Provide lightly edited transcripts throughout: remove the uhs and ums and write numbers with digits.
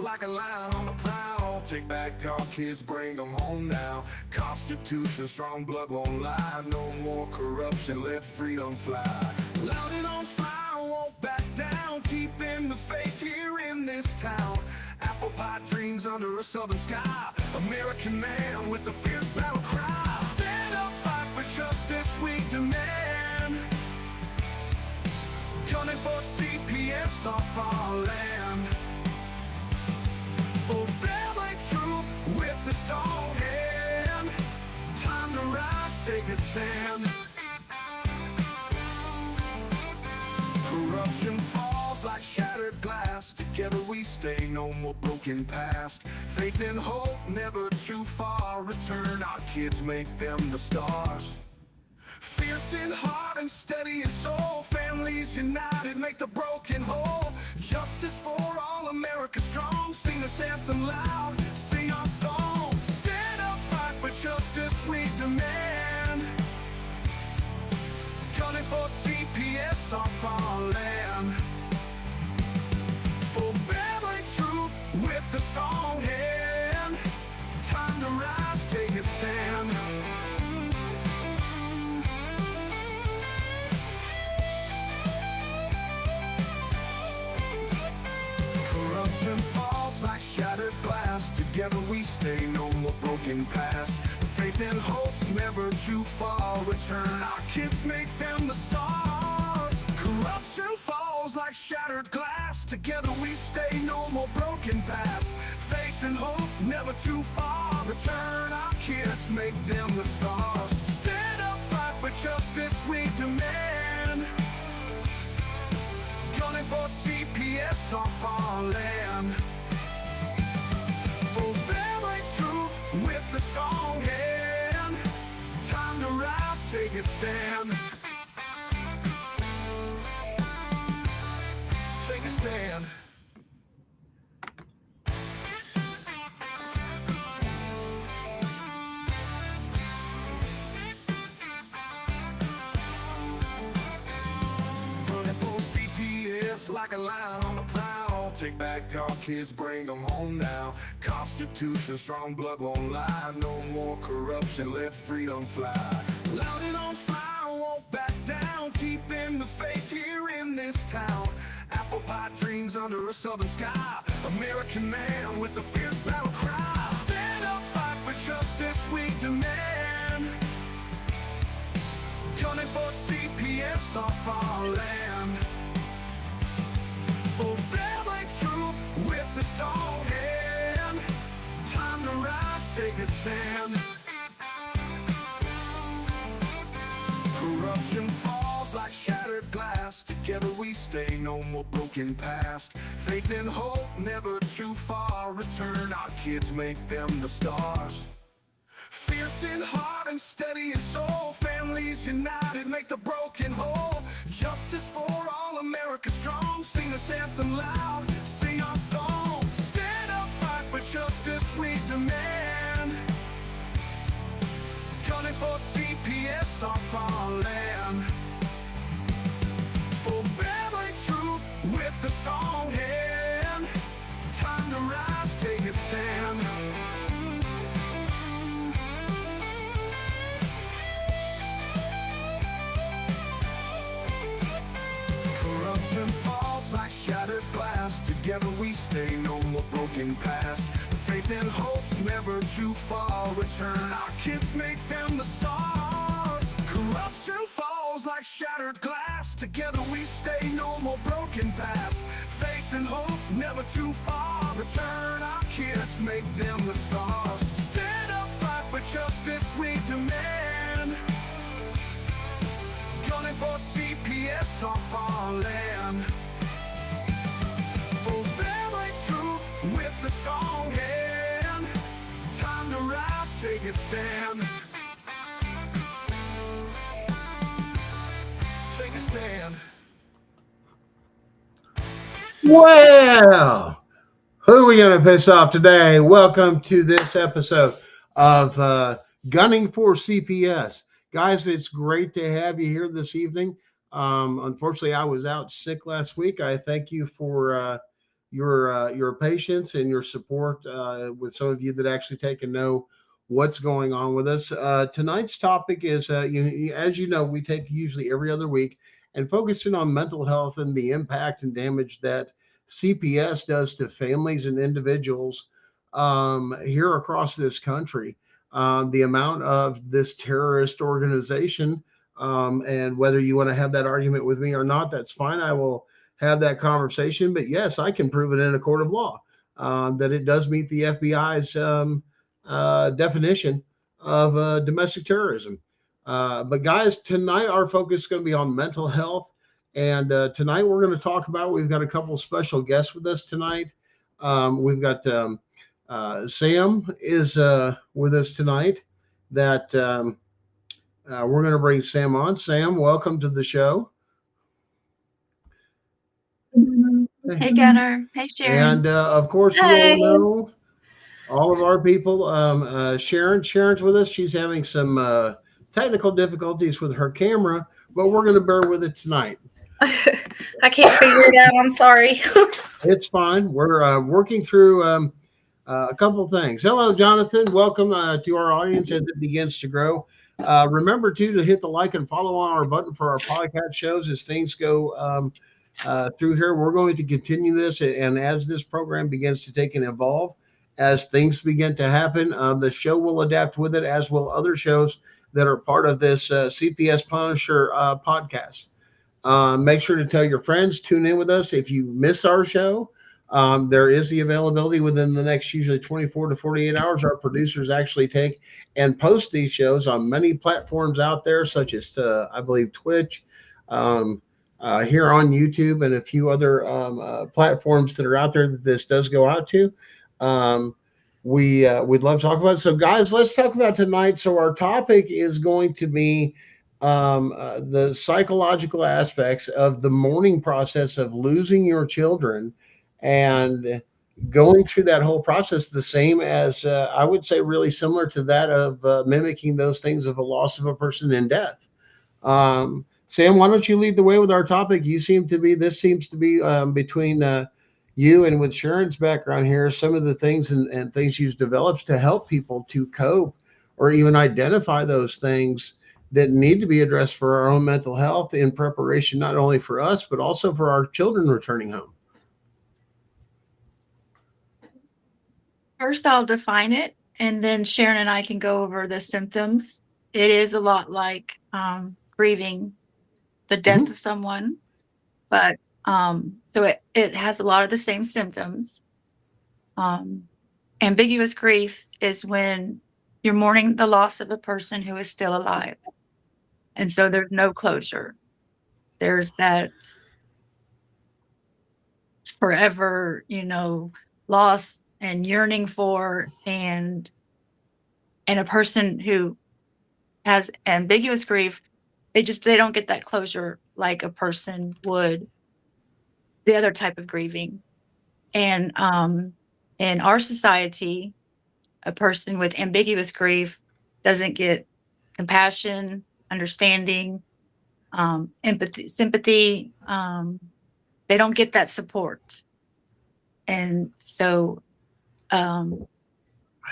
like a lion on the prowl. Take back our kids, bring them home now. Constitution, strong blood won't lie. No more corruption, let freedom fly. Loud and on fire, won't back down. Keeping the faith here in this town. Apple pie dreams under a southern sky. American man with a fierce battle cry. Stand up, fight for justice, we demand. Gunning for CPS off our land. For family truth with a strong hand. Time to rise, take a stand. Corruption falls like shattered glass. Together we stay, no more broken past. Faith and hope, never too far. Return our kids, make them the stars. Fierce in heart and steady in soul. Families united, make the broken whole. Justice for all, America strong. Sing this anthem loud, sing our song. Stand up, fight for justice, we demand. Gunning for CPS off our land. For family truth with a strong hand. Time to rise, take a stand. Corruption falls like shattered glass. Together we stay, no more broken past. Faith and hope, never too far. Return our kids, make them the stars. Corruption falls like shattered glass. Together we stay, no more broken past. Faith and hope, never too far. Return our kids, make them the stars. Stand up, fight for justice, we demand. Gunning for CPS off our land. For family truth with a strong hand. Time to rise, take a stand. Take a stand. Like a lion on the prowl. Take back our kids, bring them home now. Constitution, strong blood won't lie. No more corruption, let freedom fly. Loud and on fire, won't back down. Keeping the faith here in this town. Apple pie dreams under a southern sky. American man with a fierce battle cry. Stand up, fight for justice, we demand. Gunning for CPS off our land. For family truth with a strong hand. Time to rise, take a stand. Corruption falls like shattered glass. Together we stay, no more broken past. Faith and hope, never too far. Return our kids, make them the stars. Fierce in heart and steady in soul. Families united, make the broken whole. Justice for all, America strong. Sing this anthem loud, sing our song. Stand up, fight for justice, we demand. Gunning for CPS off our land. For family truth with a strong hand. Time to rise, take a stand. Corruption falls like shattered glass. Together we stay, no more broken past. Faith and hope, never too far. Return our kids, make them the stars. Corruption falls like shattered glass. Together we stay, no more broken past. Faith and hope, never too far. Return our kids, make them the stars. Stand up, fight for justice, we demand. Gunning for CPS off our land. For family truth with a strong hand. Time to rise, take a stand. Take a stand. Well, who are we going to piss off today? Welcome to this episode of Gunning for CPS. Guys, it's great to have you here this evening. Unfortunately, I was out sick last week. I thank you for your patience and your support with some of you that actually take and know what's going on with us. Tonight's topic is, as you know, we take usually every other week and focusing on mental health and the impact and damage that CPS does to families and individuals here across this country. The amount of this terrorist organization, and whether you want to have that argument with me or not, that's fine. I will have that conversation. But yes, I can prove it in a court of law that it does meet the FBI's definition of domestic terrorism. But guys, tonight our focus is going to be on mental health. And tonight we're going to talk about, we've got a couple of special guests with us tonight. We've got Sam is with us tonight. That we're going to bring Sam on. Sam, welcome to the show. Hey, Gunnar. Hey, Sharon. And of course, you all know all of our people. Sharon's with us. She's having some technical difficulties with her camera, but we're going to bear with it tonight. I can't figure it out. I'm sorry. It's fine. We're working through a couple of things. Hello, Jonathan. Welcome to our audience as it begins to grow. Remember, too, to hit the like and follow on our button for our podcast shows as things go through here. We're going to continue this, and as this program begins to take and evolve, as things begin to happen, the show will adapt with it, as will other shows that are part of this CPS Punisher podcast. Make sure to tell your friends, tune in with us. If you miss our show, there is the availability within the next usually 24 to 48 hours. Our producers actually take and post these shows on many platforms out there, such as, I believe, Twitch, here on YouTube, and a few other platforms that are out there that this does go out to. We'd love to talk about it. So, guys, let's talk about tonight. So our topic is going to be the psychological aspects of the mourning process of losing your children and going through that whole process, the same as I would say really similar to that of mimicking those things of a loss of a person in death. Sam, why don't you lead the way with our topic? This seems to be between you and with Sharon's background here, some of the things and things you've developed to help people to cope or even identify those things that need to be addressed for our own mental health in preparation, not only for us, but also for our children returning home. First, I'll define it, and then Sharon and I can go over the symptoms. It is a lot like grieving the death of someone, but so it has a lot of the same symptoms. Ambiguous grief is when you're mourning the loss of a person who is still alive. And so there's no closure. There's that forever, loss and yearning for, and a person who has ambiguous grief, they don't get that closure like a person would the other type of grieving. And in our society, a person with ambiguous grief doesn't get compassion, understanding, empathy, sympathy. They don't get that support. And so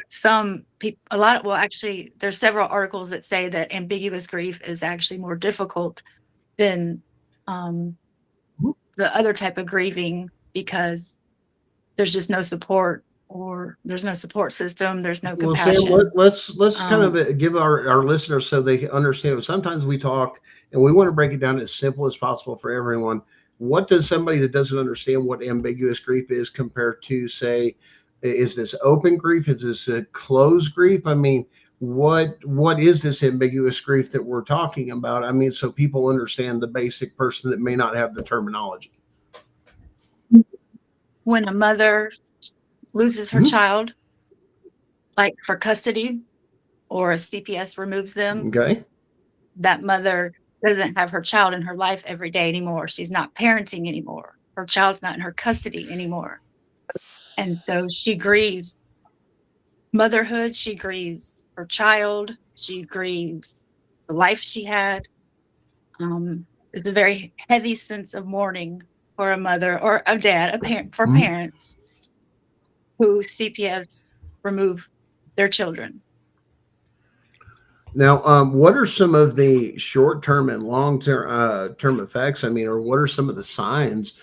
some people, actually, there's several articles that say that ambiguous grief is actually more difficult than the other type of grieving, because there's just no support, or there's no support system, there's no compassion. Well, Sam, let's kind of give our listeners so they understand. Sometimes we talk and we want to break it down as simple as possible for everyone. What does somebody that doesn't understand what ambiguous grief is compared to, say, is this open grief? Is this a closed grief? I mean, what is this ambiguous grief that we're talking about? I mean, so people understand, the basic person that may not have the terminology. When a mother loses her child, like for custody, or if CPS removes them, okay, that mother doesn't have her child in her life every day anymore. She's not parenting anymore. Her child's not in her custody anymore. And so she grieves motherhood, she grieves her child, she grieves the life she had. There's a very heavy sense of mourning for a mother or a dad, for Mhm. parents who CPS remove their children. Now, what are some of the short-term and long-term term effects? I mean, or what are some of the signs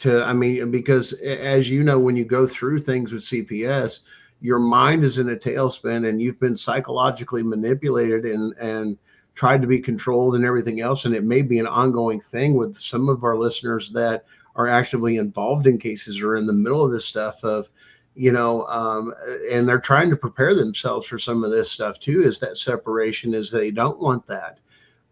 I mean, because as you know, when you go through things with CPS, your mind is in a tailspin and you've been psychologically manipulated and tried to be controlled and everything else. And it may be an ongoing thing with some of our listeners that are actively involved in cases or in the middle of this stuff of, and they're trying to prepare themselves for some of this stuff too, is that separation is they don't want that,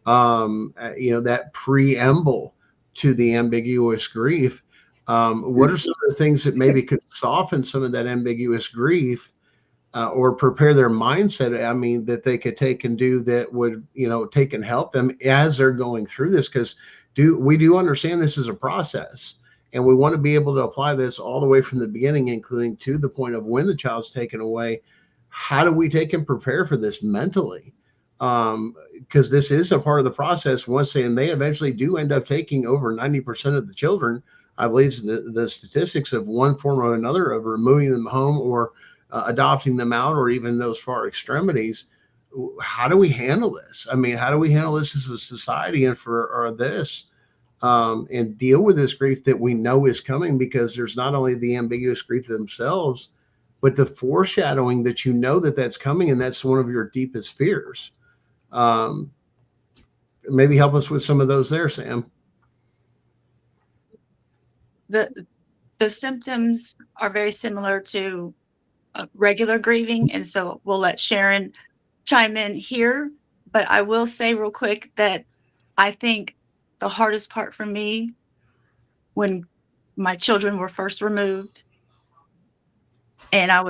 that preamble to the ambiguous grief. What are some of the things that maybe could soften some of that ambiguous grief, or prepare their mindset? I mean, that they could take and do that would, take and help them as they're going through this. Because we do understand this is a process, and we want to be able to apply this all the way from the beginning, including to the point of when the child's taken away. How do we take and prepare for this mentally? Because this is a part of the process. Once they eventually do end up taking over 90% of the children. I believe the statistics of one form or another of removing them home or adopting them out, or even those far extremities. How do we handle this? I mean, how do we handle this as a society and for this, and deal with this grief that we know is coming? Because there's not only the ambiguous grief themselves, but the foreshadowing that that's coming, and that's one of your deepest fears. Um, Maybe help us with some of those there, Sam. The symptoms are very similar to regular grieving, and so we'll let Sharon chime in here. But I will say real quick that I think the hardest part for me when my children were first removed, and it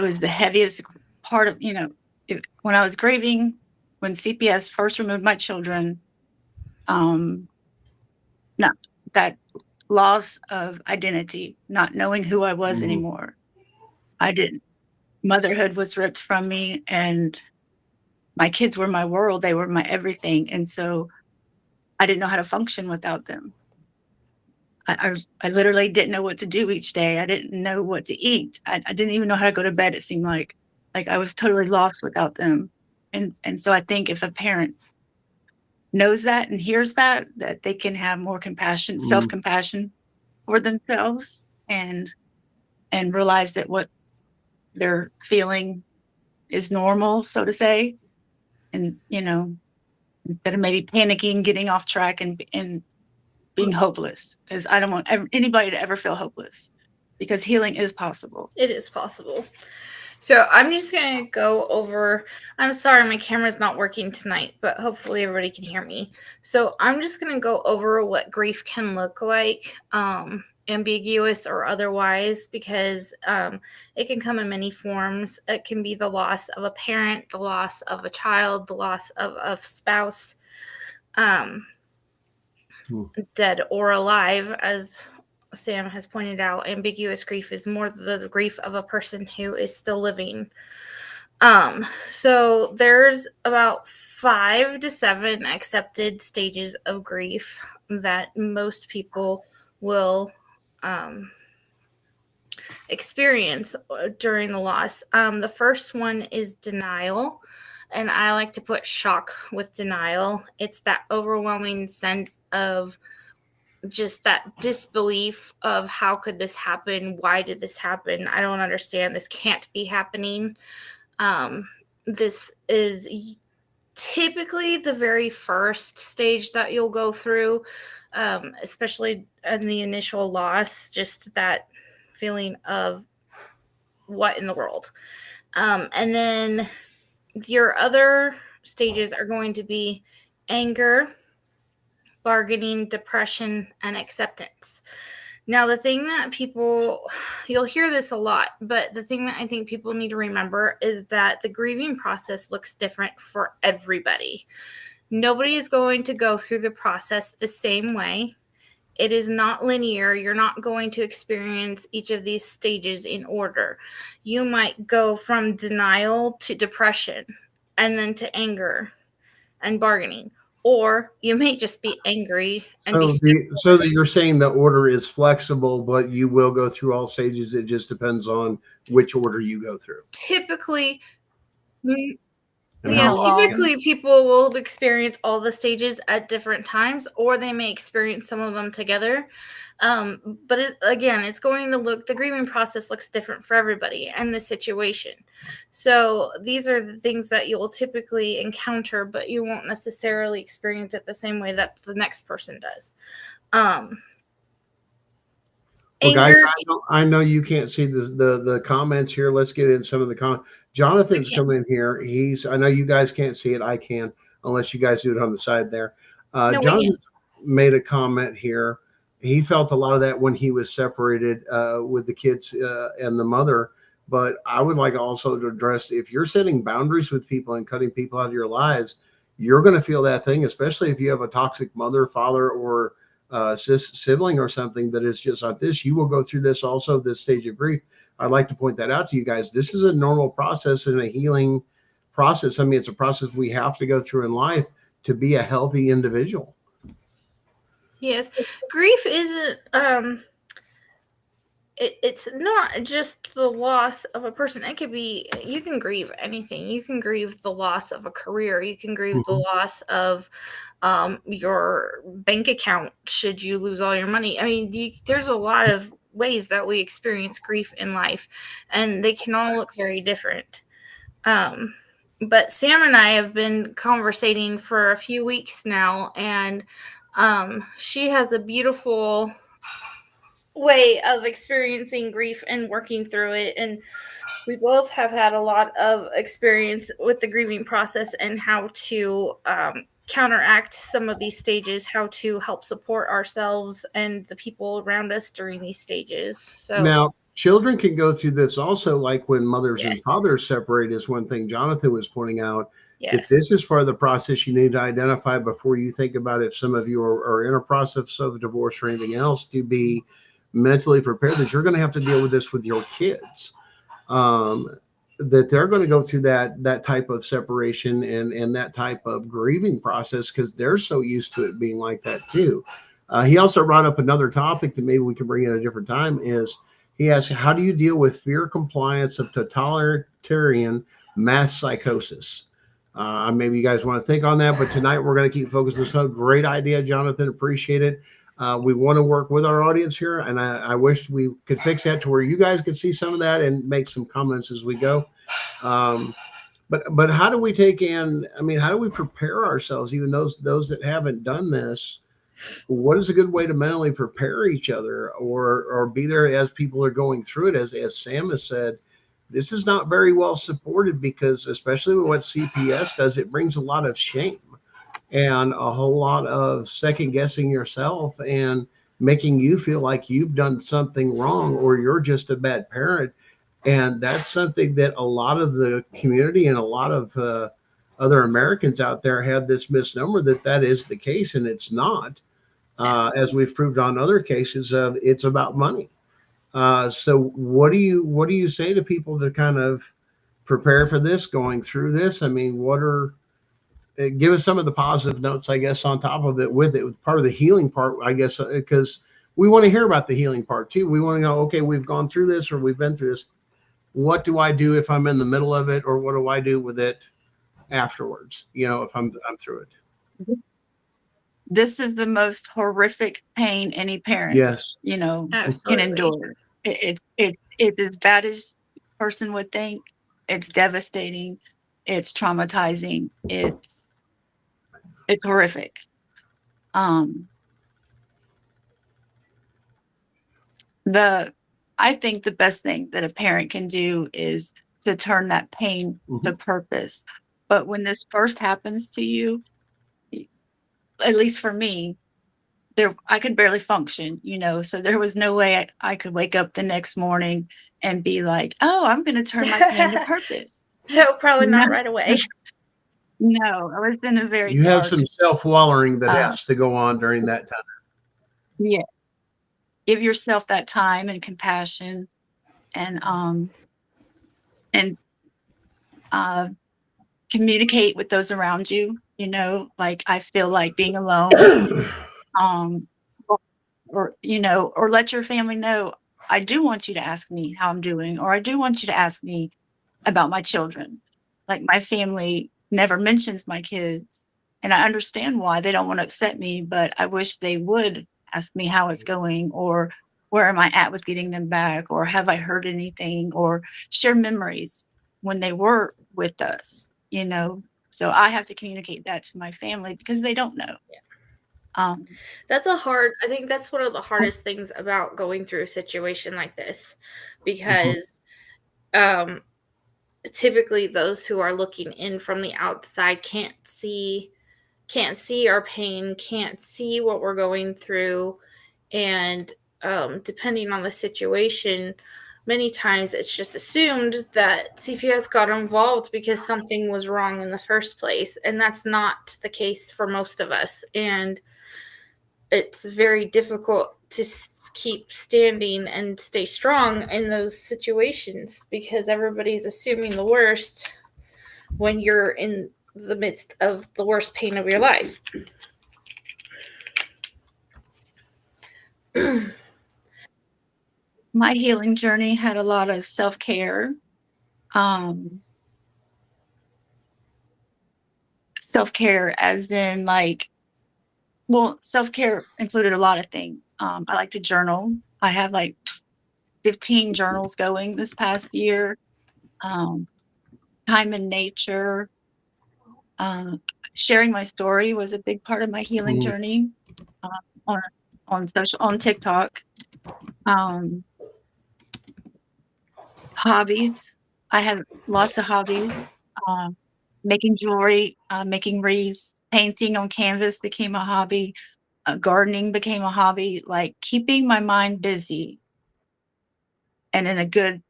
was the heaviest part of, when I was grieving, when CPS first removed my children, no, that loss of identity, not knowing who I was Mhm. anymore. I didn't. Motherhood was ripped from me, and my kids were my world. They were my everything. And so I didn't know how to function without them. I literally didn't know what to do each day. I didn't know what to eat. I didn't even know how to go to bed. It seemed like I was totally lost without them. And so I think if a parent knows that and hears that they can have more compassion, Mhm. self-compassion for themselves, and realize that what they're feeling is normal, so to say. And, instead of maybe panicking, getting off track and being hopeless, because I don't want anybody to ever feel hopeless, because healing is possible. It is possible. So I'm just going to go over, I'm sorry, my camera's not working tonight, but hopefully everybody can hear me. So I'm just going to go over what grief can look like, ambiguous or otherwise, because it can come in many forms. It can be the loss of a parent, the loss of a child, the loss of a spouse, dead or alive, as Sam has pointed out. Ambiguous grief is more the grief of a person who is still living. So there's about 5 to 7 accepted stages of grief that most people will experience during the loss. The first one is denial, and I like to put shock with denial. It's that overwhelming sense of just that disbelief of how could this happen? Why did this happen? I don't understand. This can't be happening. This is typically the very first stage that you'll go through, especially in the initial loss, just that feeling of what in the world. And then your other stages are going to be anger, bargaining, depression, and acceptance. Now, the thing that you'll hear this a lot, but the thing that I think people need to remember is that the grieving process looks different for everybody. Nobody is going to go through the process the same way. It is not linear. You're not going to experience each of these stages in order. You might go from denial to depression, and then to anger and bargaining. or you may just be angry and So be so that you're saying the order is flexible, but you will go through all stages. It just depends on which order you go through typically. and Yeah, how how long. long? typically people will experience all the stages at different times, or they may experience some of them together. But again, it's going to look, the grieving process looks different for everybody and the situation. So these are the things that you'll typically encounter, but you won't necessarily experience it the same way that the next person does. Um, Well, guys, Anger, I know you can't see the comments here. Let's get in some of the comments. Jonathan's okay, come in here. I know you guys can't see it. I can, unless you guys do it on the side there. no, we Jonathan can. made a comment here. He felt a lot of that when he was separated with the kids and the mother. But I would like also to address, if you're setting boundaries with people and cutting people out of your lives, you're going to feel that thing, especially if you have a toxic mother, father, or sibling or something that is just like this. You will go through this also, this stage of grief. I'd like to point that out to you guys. This is a normal process and a healing process. I mean, it's a process we have to go through in life to be a healthy individual. Yes, grief isn't it's not just the loss of a person. It could be, you can grieve anything. You can grieve the loss of a career. You can grieve the Mhm. loss of your bank account should you lose all your money. I mean, there's a lot of ways that we experience grief in life, and they can all look very different. Um, but Sam and I have been conversating for a few weeks now, and she has a beautiful way of experiencing grief and working through it. And we both have had a lot of experience with the grieving process and how to counteract some of these stages, how to help support ourselves and the people around us during these stages. So, Now, children can go through this also, like when mothers and yes, fathers separate, is one thing Jonathan was pointing out. If yes, this is part of the process, you need to identify before you think about if some of you are in a process of divorce or anything else, to be mentally prepared that you're going to have to deal with this with your kids. Um, that they're going to go through that type of separation and that type of grieving process because they're so used to it being like that too. He also brought up another topic that maybe we can bring in at a different time. Is he asked, how do you deal with fear compliance of totalitarian mass psychosis? Maybe you guys want to think on that, but tonight we're going to keep focusing on this. Great idea, Jonathan. Appreciate it. We want to work with our audience here, and I wish we could fix that to where you guys could see some of that and make some comments as we go. Um, but how do we take in? I mean, how do we prepare ourselves, even those that haven't done this? What is a good way to mentally prepare each other, or be there as people are going through it? As Sam has said, this is not very well supported because, especially with what CPS does, it brings a lot of shame and a whole lot of second guessing yourself and making you feel like you've done something wrong or you're just a bad parent. And that's something that a lot of the community and a lot of other Americans out there have this misnomer that that is the case, and it's not. As we've proved on other cases, it's about money. So what do you say to people to kind of prepare for this, going through this? I mean, give us some of the positive notes, I guess, on top of it, with it, with part of the healing part, I guess, because we want to hear about the healing part too. We want to know, okay, we've gone through this or we've been through this. What do I do if I'm in the middle of it, or what do I do with it afterwards? If I'm through it. This is the most horrific pain any parent, Yes. can absolutely. endure. It's as bad as a person would think. It's devastating. It's traumatizing. It's horrific. Um, I think the best thing that a parent can do is to turn that pain to purpose. But when this first happens to you, at least for me, I could barely function, so there was no way I could wake up the next morning and be like, oh, I'm going to turn my pain to purpose. No, probably No, not right away. no, I was in a very You have dark, some self-wallering that has to go on during that time. yeah, give yourself that time and compassion and communicate with those around you, like I feel like being alone, um, or or let your family know, I do want you to ask me how I'm doing, or I do want you to ask me about my children. Like my family never mentions my kids, and I understand why. They don't want to upset me, but I wish they would ask me how it's going, or where am I at with getting them back, or have I heard anything, or share memories when they were with us, So I have to communicate that to my family because they don't know. Um, I think that's one of the hardest things about going through a situation like this, because typically those who are looking in from the outside can't see our pain, can't see what we're going through. And depending on the situation, many times it's just assumed that CPS got involved because something was wrong in the first place. And that's not the case for most of us. And it's very difficult to keep standing and stay strong in those situations because everybody's assuming the worst when you're in the midst of the worst pain of your life. My healing journey had a lot of self-care. Self-care as in self-care included a lot of things. I like to journal. I have like 15 journals going this past year. Time in nature. Sharing my story was a big part of my healing journey on TikTok. Hobbies. I had lots of hobbies. Making jewelry, making wreaths, painting on canvas became a hobby. Gardening became a hobby. Like keeping my mind busy and in a good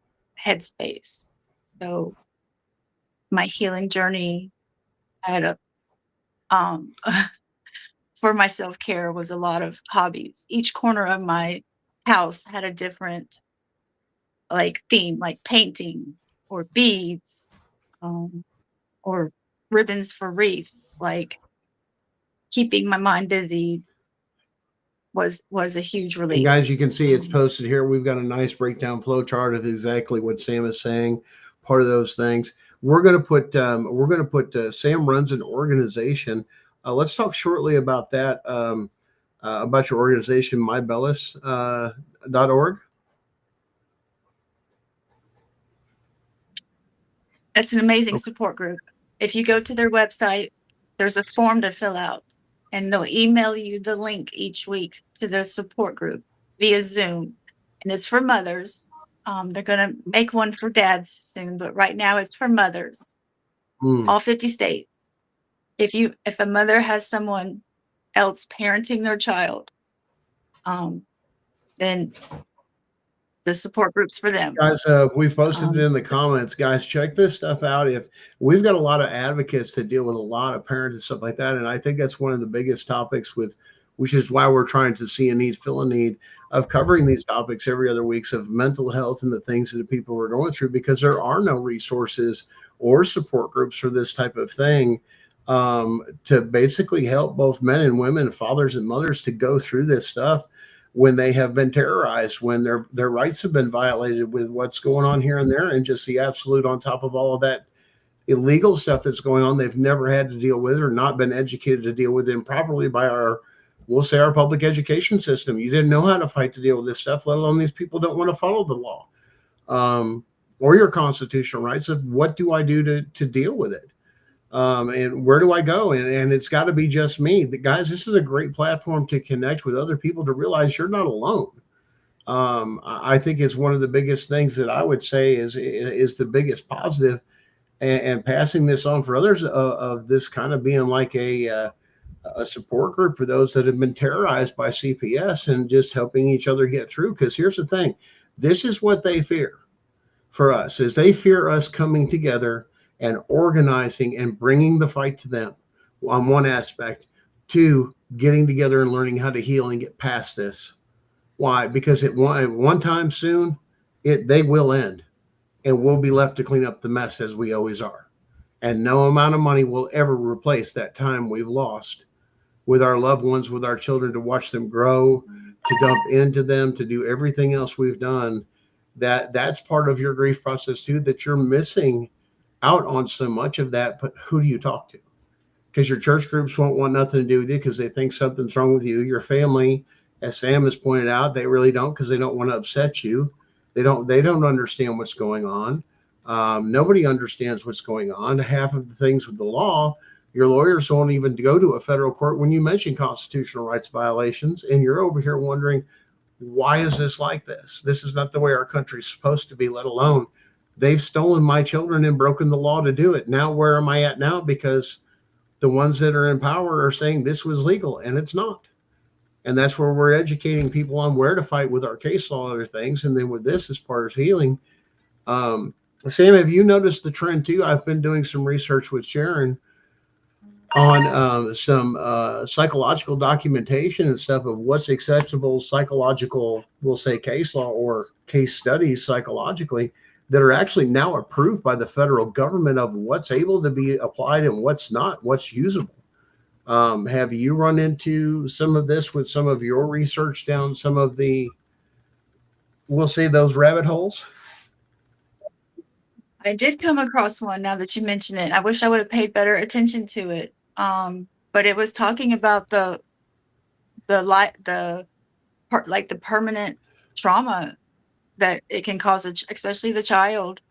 headspace. So my healing journey had for my self-care was a lot of hobbies. Each corner of my house had a different theme, like painting or beads, or ribbons for wreaths. Like keeping my mind busy was a huge And relief. guys, you can see it's posted here. We've got a nice breakdown flow chart of exactly what Sam is saying. Part of those things. We're going to put Sam runs an organization. Let's talk shortly about that. About your organization, mybellis.org. It's an amazing support group. If you go to their website, there's a form to fill out, and they'll email you the link each week to their support group via Zoom. And it's for mothers. They're going to make one for dads soon, but right now it's for mothers, all 50 states. If a mother has someone else parenting their child, then the support groups for them. Guys, we've posted it in the comments. Guys, check this stuff out. If we've got a lot of advocates to deal with a lot of parents and stuff like that, and I think that's one of the biggest topics which is why we're trying to fill a need of covering these topics every other weeks of mental health and the things that the people are going through, because there are no resources or support groups for this type of thing, to basically help both men and women, fathers and mothers, to go through this stuff when they have been terrorized, when their rights have been violated with what's going on here and there, and just the absolute on top of all of that illegal stuff that's going on, they've never had to deal with or not been educated to deal with improperly by our public education system. You didn't know how to fight to deal with this stuff, let alone these people don't want to follow the law, or your constitutional rights of what do I do to deal with it. And where do I go? And it's got to be just me. Guys, this is a great platform to connect with other people, to realize you're not alone. I think it's one of the biggest things that I would say is the biggest positive, and passing this on for others, of this kind of being like a support group for those that have been terrorized by CPS, and just helping each other get through. Because here's the thing, this is what they fear for us, is they fear us coming together and organizing and bringing the fight to them on one aspect, to getting together and learning how to heal and get past this. Why? Because at one time soon, they will end, and we'll be left to clean up the mess, as we always are. And no amount of money will ever replace that time we've lost with our loved ones, with our children, to watch them grow, to dump into them, to do everything else we've done. That's part of your grief process too, that you're missing out on so much of that. But who do you talk to? Because your church groups won't want nothing to do with you because they think something's wrong with you. Your family, as Sam has pointed out, they really don't, because they don't want to upset you. They don't understand what's going on. Nobody understands what's going on. Half of the things with the law, your lawyers won't even go to a federal court when you mention constitutional rights violations, and you're over here wondering, why is this like this? This is not the way our country's supposed to be, let alone they've stolen my children and broken the law to do it. Now, where am I at now? Because the ones that are in power are saying this was legal, and it's not. And that's where we're educating people on where to fight with our case law and other things. And then with this, as part of healing, Sam, have you noticed the trend too? I've been doing some research with Sharon on some psychological documentation and stuff of what's acceptable psychological, we'll say case law or case studies psychologically, that are actually now approved by the federal government of what's able to be applied and what's not, what's usable. Have you run into some of this with some of your research down some of the, we'll say, those rabbit holes? I did come across one now that you mention it. I wish I would have paid better attention to it. But it was talking about the part, like the permanent trauma that it can cause, especially the child,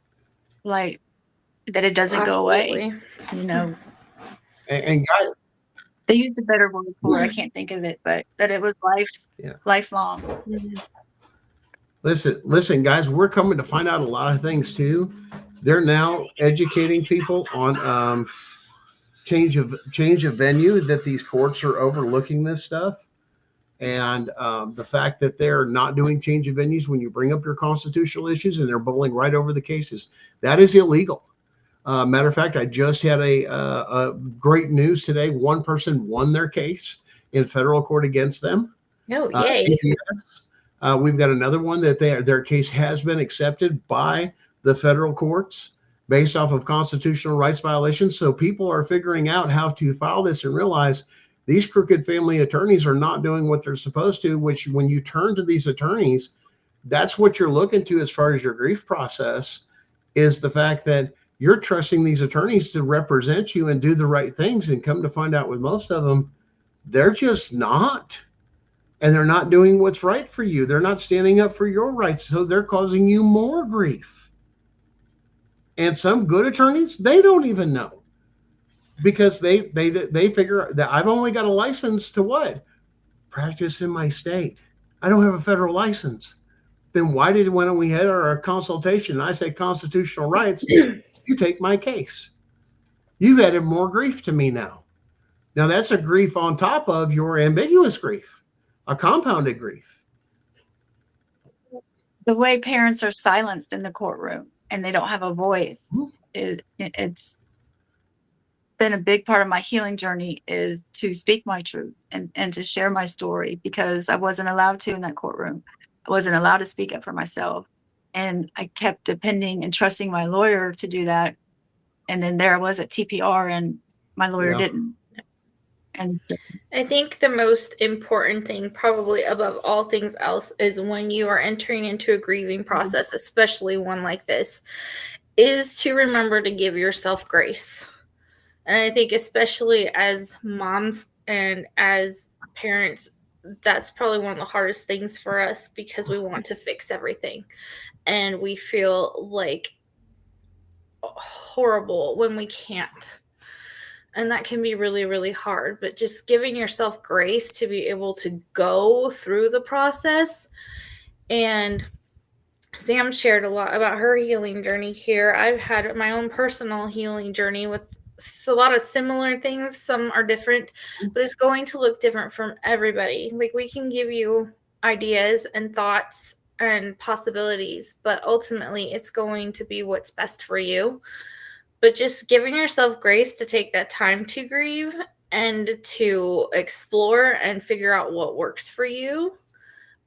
like that it doesn't go away. You know, And guys, they used a better word for it. I can't think of it, but that it was lifelong. listen, guys, we're coming to find out a lot of things too. They're now educating people on change of venue, that these courts are overlooking this stuff. And the fact that they're not doing change of venues when you bring up your constitutional issues, and they're bowling right over the cases, that is illegal. Matter of fact, I just had a great news today. One person won their case in federal court against them. Oh, yay. CPS. We've got another one that their case has been accepted by the federal courts based off of constitutional rights violations. So people are figuring out how to file this and realize these crooked family attorneys are not doing what they're supposed to, which when you turn to these attorneys, that's what you're looking to as far as your grief process, is the fact that you're trusting these attorneys to represent you and do the right things. And come to find out with most of them, they're just not. And they're not doing what's right for you. They're not standing up for your rights. So they're causing you more grief. And some good attorneys, they don't even know, because they figure that I've only got a license to what? Practice in my state. I don't have a federal license. Then when we had our consultation, I say constitutional rights, you take my case. You've added more grief to me now. Now that's a grief on top of your ambiguous grief, a compounded grief. The way parents are silenced in the courtroom and they don't have a voice, it's been a big part of my healing journey, is to speak my truth and to share my story, because I wasn't allowed to in that courtroom. I wasn't allowed to speak up for myself. And I kept depending and trusting my lawyer to do that. And then there I was at TPR and my lawyer didn't. And I think the most important thing, probably above all things else, is when you are entering into a grieving process, especially one like this, is to remember to give yourself grace. And I think especially as moms and as parents, that's probably one of the hardest things for us, because we want to fix everything. And we feel like horrible when we can't. And that can be really, really hard. But just giving yourself grace to be able to go through the process. And Sam shared a lot about her healing journey here. I've had my own personal healing journey with a lot of similar things. Some are different, but it's going to look different from everybody. Like, we can give you ideas and thoughts and possibilities, but ultimately it's going to be what's best for you. But just giving yourself grace to take that time to grieve and to explore and figure out what works for you.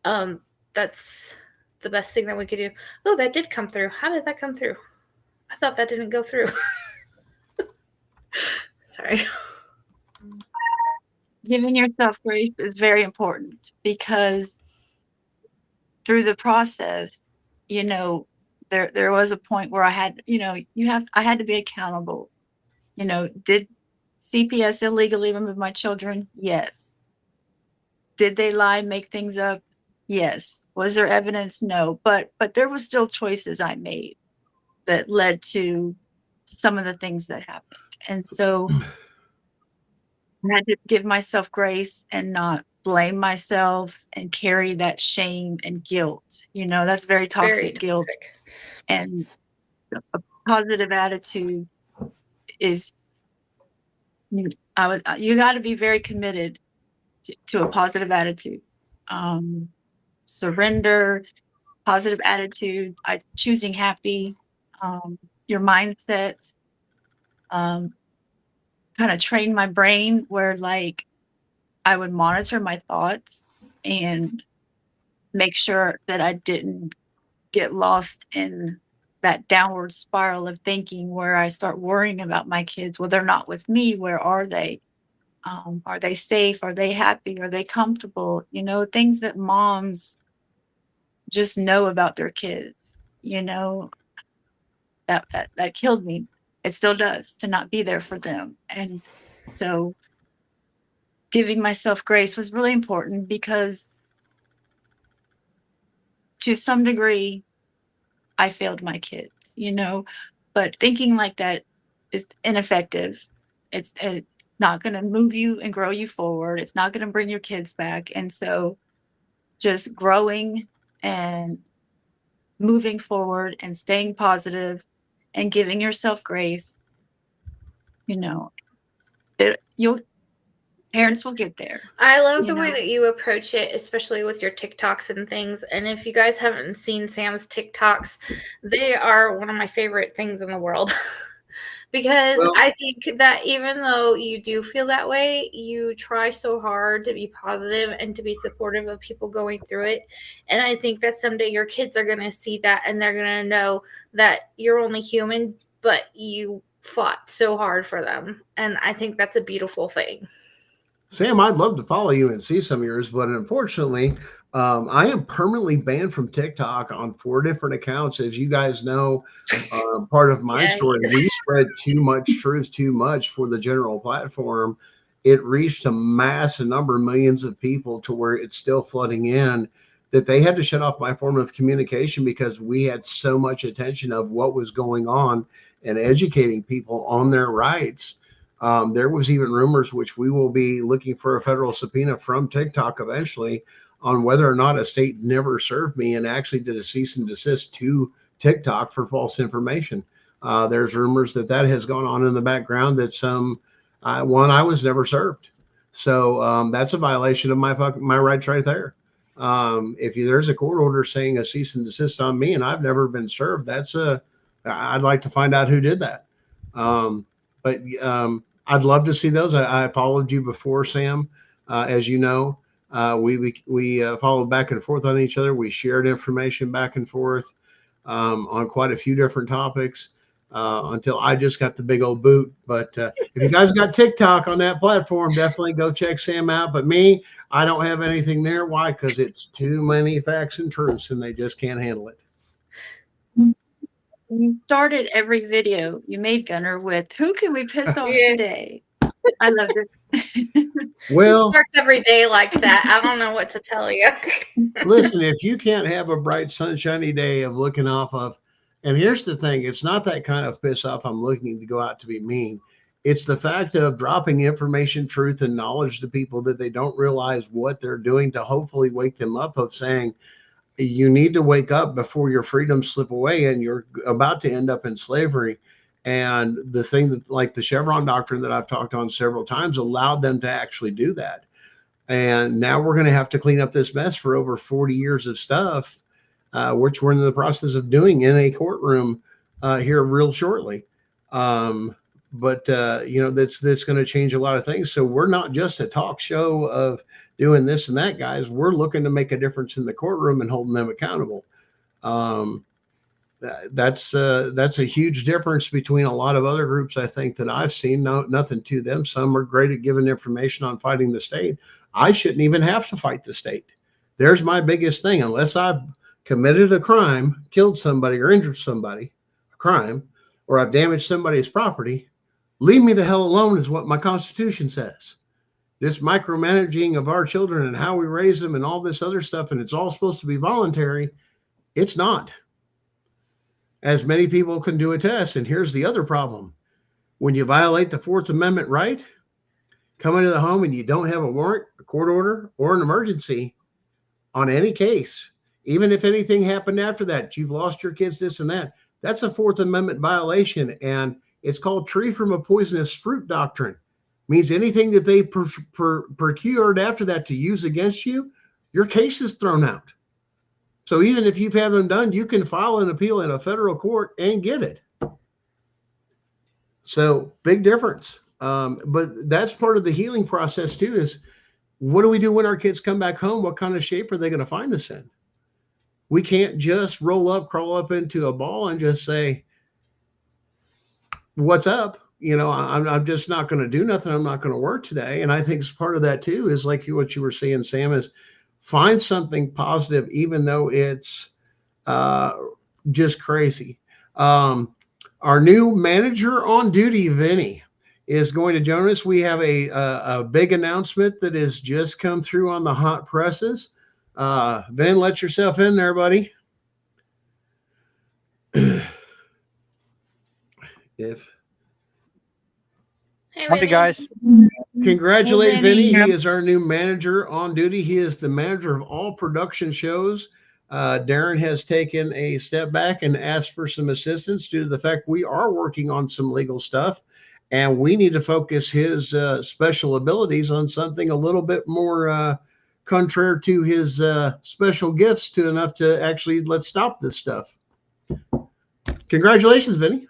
That's the best thing that we could do. Oh, that did come through. How did that come through? I thought that didn't go through. Sorry. Giving yourself grace is very important because through the process, you know, there was a point where I had, I had to be accountable. Did CPS illegally remove my children? Yes. Did they lie, make things up? Yes. Was there evidence? No. But there were still choices I made that led to some of the things that happened. And so I had to give myself grace and not blame myself and carry that shame and guilt. That's very toxic guilt. And a positive attitude is you got to be very committed to a positive attitude. Surrender, positive attitude, choosing happy, your mindset, kind of train my brain where like I would monitor my thoughts and make sure that I didn't get lost in that downward spiral of thinking where I start worrying about my kids. Well, they're not with me. Where are they? Are they safe? Are they happy? Are they comfortable? Things that moms just know about their kids, that killed me. It still does, to not be there for them. And so giving myself grace was really important because to some degree, I failed my kids, but thinking like that is ineffective. It's not going to move you and grow you forward. It's not going to bring your kids back. And so just growing and moving forward and staying positive and giving yourself grace, parents will get there. I love the way that you approach it, especially with your TikToks and things. And if you guys haven't seen Sam's TikToks, they are one of my favorite things in the world. Because I think that even though you do feel that way, you try so hard to be positive and to be supportive of people going through it. And I think that someday your kids are going to see that and they're going to know that you're only human, but you fought so hard for them. And I think that's a beautiful thing. Sam, I'd love to follow you and see some of yours, but unfortunately, I am permanently banned from TikTok on 4 different accounts. As you guys know, part of my story, we spread too much truth, too much for the general platform. It reached a massive number, millions of people, to where it's still flooding in, that they had to shut off my form of communication because we had so much attention of what was going on and educating people on their rights. There was even rumors, which we will be looking for a federal subpoena from TikTok eventually, on whether or not a state never served me and actually did a cease and desist to TikTok for false information. There's rumors that has gone on in the background, that I was never served. So that's a violation of my rights right there. If there's a court order saying a cease and desist on me and I've never been served, I'd like to find out who did that. But I'd love to see those. I followed you before, Sam. As you know, we followed back and forth on each other. We shared information back and forth on quite a few different topics until I just got the big old boot. But if you guys got TikTok on that platform, definitely go check Sam out. But me, I don't have anything there. Why? Because it's too many facts and truths, and they just can't handle it. You started every video you made, Gunner, with "Who can we piss off today?" I loved it. Well, it starts every day like that. I don't know what to tell you. Listen, if you can't have a bright, sunshiny day of looking off of, and here's the thing, it's not that kind of piss off I'm looking to go out to be mean. It's the fact of dropping information, truth, and knowledge to people that they don't realize what they're doing, to hopefully wake them up, of saying, you need to wake up before your freedoms slip away and you're about to end up in slavery. And the thing that, like the Chevron doctrine that I've talked on several times, allowed them to actually do that. And now we're going to have to clean up this mess for over 40 years of stuff, which we're in the process of doing in a courtroom here real shortly. But that's going to change a lot of things. So we're not just a talk show of doing this and that, guys. We're looking to make a difference in the courtroom and holding them accountable. That's a huge difference between a lot of other groups, I think, that I've seen. No, nothing to them. Some are great at giving information on fighting the state. I shouldn't even have to fight the state. There's my biggest thing. Unless I've committed a crime, killed somebody or injured somebody, a crime, or I've damaged somebody's property, leave me the hell alone is what my Constitution says. This micromanaging of our children and how we raise them and all this other stuff, and it's all supposed to be voluntary. It's not. As many people can do attest. And here's the other problem. When you violate the Fourth Amendment right, come into the home and you don't have a warrant, a court order, or an emergency on any case, even if anything happened after that, you've lost your kids, this and that, that's a Fourth Amendment violation. And it's called tree from a poisonous fruit doctrine. Means anything that they procured after that to use against you, your case is thrown out. So even if you've had them done, you can file an appeal in a federal court and get it. So big difference. But that's part of the healing process too, is what do we do when our kids come back home? What kind of shape are they going to find us in? We can't just crawl up into a ball and just say, what's up? You know, I'm just not going to do nothing. I'm not going to work today. And I think part of that too is like what you were saying, Sam, is find something positive, even though it's just crazy. Our new manager on duty, Vinny, is going to join us. We have a big announcement that has just come through on the hot presses. Vin, let yourself in there, buddy. Hey guys. Congratulate Hey, Vinny. Vinny. He is our new manager on duty. He is the manager of all production shows. Darren has taken a step back and asked for some assistance due to the fact we are working on some legal stuff, and we need to focus his special abilities on something a little bit more contrary to his special gifts to enough to actually let's stop this stuff. Congratulations, Vinny.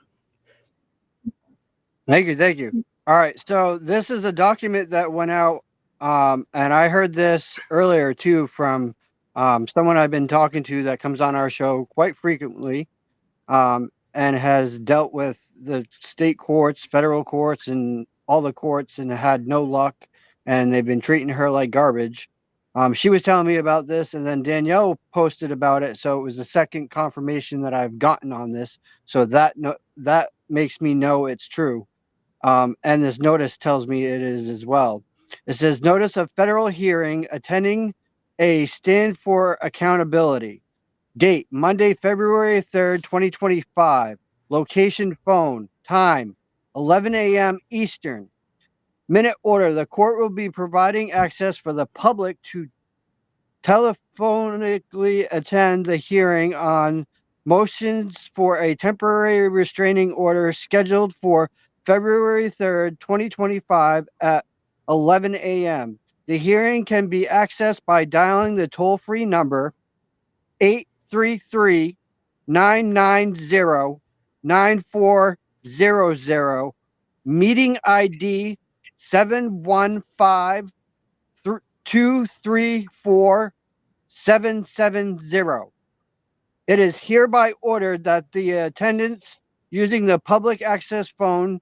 Thank you. All right, so this is a document that went out, and I heard this earlier too from someone I've been talking to that comes on our show quite frequently, and has dealt with the state courts, federal courts, and all the courts, and had no luck, and they've been treating her like garbage. She was telling me about this, and then Danielle posted about it, so it was the second confirmation that I've gotten on this, so that makes me know it's true. And this notice tells me it is as well. It says, notice of federal hearing attending a stand for accountability. Date, Monday, February 3rd, 2025. Location, phone. Time, 11 a.m. Eastern. Minute order, the court will be providing access for the public to telephonically attend the hearing on motions for a temporary restraining order scheduled for February 3rd, 2025 at 11 a.m. The hearing can be accessed by dialing the toll-free number 833-990-9400, meeting ID 715-234-770. It is hereby ordered that the attendants using the public access phone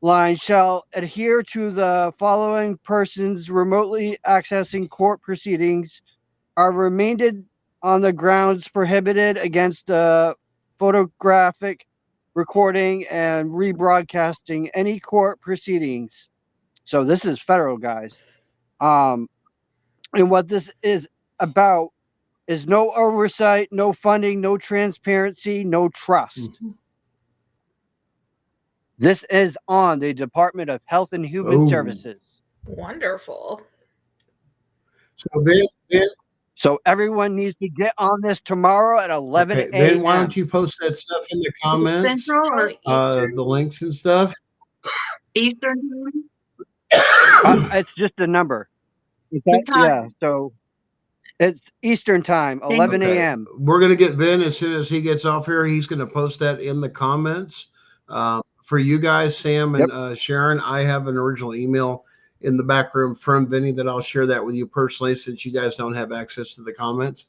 line shall adhere to the following: persons remotely accessing court proceedings are remanded on the grounds prohibited against the photographic recording and rebroadcasting any court proceedings. So this is federal, guys. And what this is about is no oversight, no funding, no transparency, no trust. Mm-hmm. This is on the Department of Health and Human Services. Wonderful. So Ben, So everyone needs to get on this tomorrow at 11 a.m. Ben, why don't you post that stuff in the comments? Central or The links and stuff. Eastern? It's just a number. What time? Yeah, so it's Eastern time, 11 a.m. We're going to get Ben as soon as he gets off here. He's going to post that in the comments. For you guys, Sam and Sharon, I have an original email in the back room from Vinny that I'll share that with you personally, since you guys don't have access to the comments.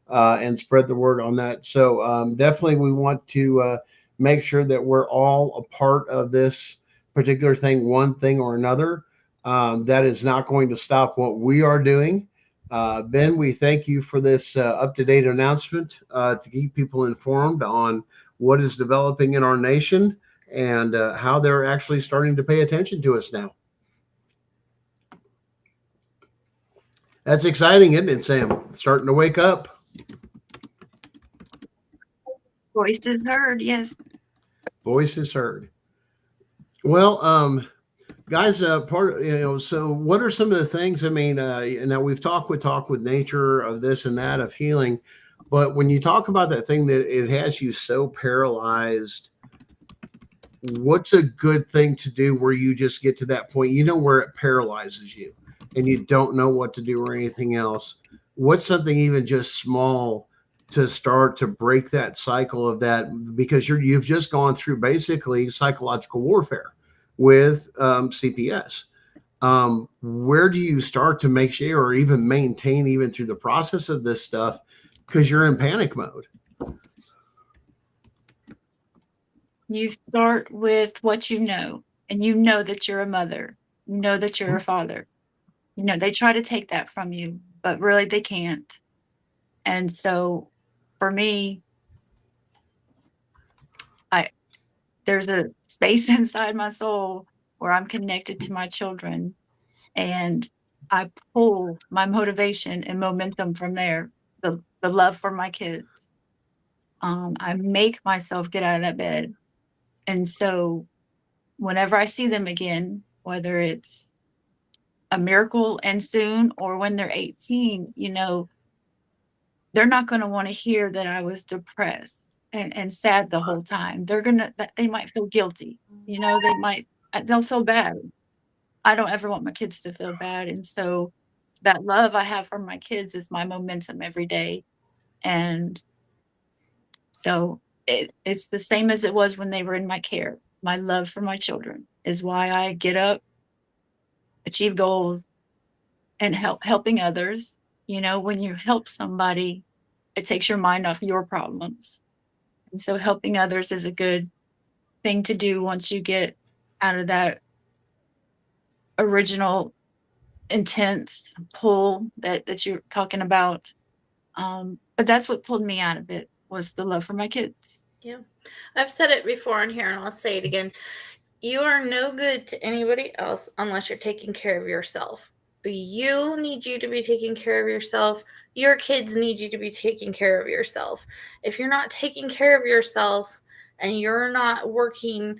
and spread the word on that. So definitely we want to make sure that we're all a part of this particular thing, one thing or another. That is not going to stop what we are doing. Ben, we thank you for this up-to-date announcement to keep people informed on what is developing in our nation and how they're actually starting to pay attention to us now. That's exciting, isn't it, Sam? Starting to wake up. Voice is heard. Yes. Voice is heard. Well, guys, so what are some of the things? I mean, now we've talk with nature of this and that of healing, but when you talk about that thing that it has you so paralyzed, what's a good thing to do where you just get to that point, where it paralyzes you and you don't know what to do or anything else? What's something even just small to start to break that cycle of that? Because you've just gone through basically psychological warfare with CPS. Where do you start to make sure or even maintain even through the process of this stuff? Because you're in panic mode. You start with what you know, and you know that you're a mother, you know that you're a father. They try to take that from you, but really they can't. And so for me, there's a space inside my soul where I'm connected to my children, and I pull my motivation and momentum from there, the love for my kids. I make myself get out of that bed. And so whenever I see them again, whether it's a miracle and soon or when they're 18, they're not going to want to hear that I was depressed and sad the whole time. They might feel guilty. They'll feel bad. I don't ever want my kids to feel bad. And so that love I have for my kids is my momentum every day. And so it's the same as it was when they were in my care. My love for my children is why I get up, achieve goals, and helping others. When you help somebody, it takes your mind off your problems. And so helping others is a good thing to do once you get out of that original intense pull that you're talking about. But that's what pulled me out of it, was the love for my kids. Yeah. I've said it before on here, and I'll say it again. You are no good to anybody else unless you're taking care of yourself. You need you to be taking care of yourself. Your kids need you to be taking care of yourself. If you're not taking care of yourself and you're not working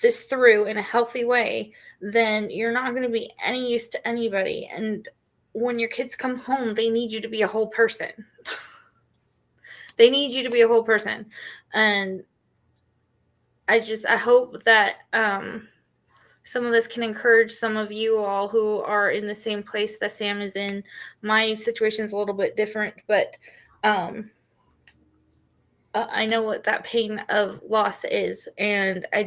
this through in a healthy way, then you're not going to be any use to anybody. And when your kids come home, they need you to be a whole person. They need you to be a whole person. And I hope that some of this can encourage some of you all who are in the same place that Sam is in. My situation is a little bit different, but I know what that pain of loss is. And I